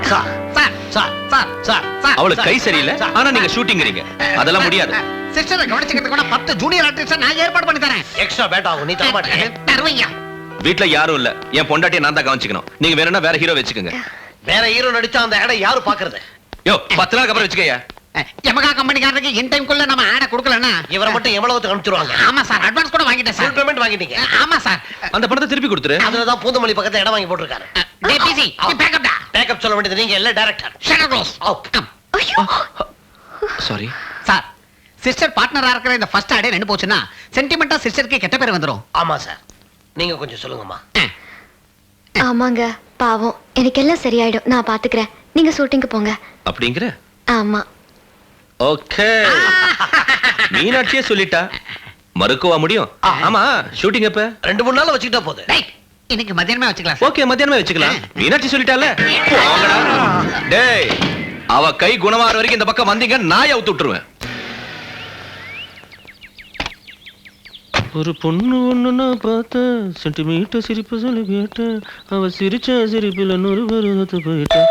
Sir sir sir sir sir sir அவளுக்கு கை சரியில்லை, ஆனா நீங்க ஷூட்டிங்கிறீங்க. அதெல்லாம் முடியாது. சிஸ்டரை கவனிச்சுக்கிறதுக்கு கூட 10 ஜூனியர் ஆர்டிஸ்ட் நான் ஏற்பாடு பண்ணி தரேன். எக்ஸ்ட்ரா பேட் ஆகும், நீ தர மாட்டே. தருவீங்க. வீட்ல யாரும் இல்ல, என் பொண்டாட்டியை நான் தான் கவனிச்சுக்கணும். நீங்க வேணும்னா வேற ஹீரோ வச்சுக்கோங்க. வேற ஹீரோ நடிச்சா அந்த இடம் யாரு பாக்குறது? யோ 10 நாளுக்கு அப்புறம் வச்சுக்கயா. எமகா கம்பெனிக்காரருக்கு இன் டைம்க்குள்ள நம்ம ஆட கொடுக்கலன்னா இவரை மட்டும் எவ்வளவு அனுப்பிச்சிருவாங்க? ஆமா சார், அட்வான்ஸ் கூட வாங்கிட்டேன் ஃபுல் சார். பேமெண்ட் வாங்கிட்டீங்க? ஆமா சார். அந்த பணத்தை திருப்பி கொடுத்துரு. அதுலதான் பூந்தமல்லி பக்கத்துல இடம் வாங்கி போட்டிருக்காரு. டேய் பிசி, நீ பேக்கப் டா. பேக்கப் சொல்ல வேண்டியது நீங்க இல்ல டைரக்டர். Shutter close. ஐயோ சாரி சார், சிஸ்டர் பார்ட்னரா இருக்கிற இந்த ஃபர்ஸ்ட் ஆடே நின்னு போச்சுன்னா சென்டிமெண்டா சிஸ்டருக்கு கெட்ட பேர் வந்துரும். ஆமா சார், நீங்க கொஞ்சம் சொல்லுங்கம்மா. ஆமாங்க, பாவம். எனக்கு எல்லாம் சரியாயிடும், நான் பாத்துக்கிறேன். நீங்க ஷூட்டிங்க்கு போங்க. அப்படிங்கிற? ஆமா. ஓகே. மீனாட்சியே சொல்லிட்டா, மறுக்கவா முடியும்? ஆமா, ஷூட்டிங் எப்ப? 2-3 நாள்ல வச்சுக்கிட்டா போகுது. டேய், இன்னைக்கு மத்தியானமே வச்சுக்கலாம் சார். ஓகே, மத்தியானமே வச்சுக்கலாம். மீனாட்சி சொல்லிட்டால. போங்கடா. டேய், அவ கை குணமாற வரைக்கும் இந்த பக்கம் வந்தீங்க, நாயை அவுத்து விட்டுருவேன். ஒரு பொண்ணு ஒண்ணு நான் பார்த்தேன், சென்டிமீட்டர் சிரிப்பு சொல்லி கேட்டேன், அவ சிரிச்ச சிரிப்புல 100 பேர் போயிட்டேன்.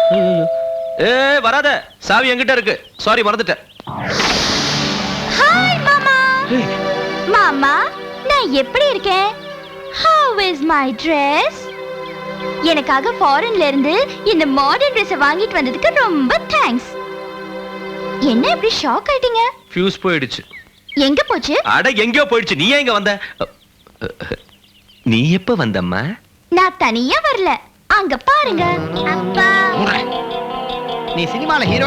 ஏ வராத, சாவி என்கிட்ட இருக்கு. சாரி, மறந்துட்டேன். ஹாய் மாமா. மாமா, நான் எப்படி இருக்கேன்? How is my dress? எனக்காக ஃபாரின்ல இருந்து இந்த மாடர்ன் Dress வாங்கிட்டு வந்ததுக்கு ரொம்ப தேங்க்ஸ். என்ன இப்படி ஷாக் ஆயிட்டீங்க? ஃபியூஸ் போயிடுச்சு. எங்க போச்சு? அட எங்கயோ போயிடுச்சு. நீ எங்க வந்த? நீ எப்ப வந்தம்மா? நான் தனியா வரல, அங்க பாருங்க. அப்பா, நீ சினிமால ஹீரோ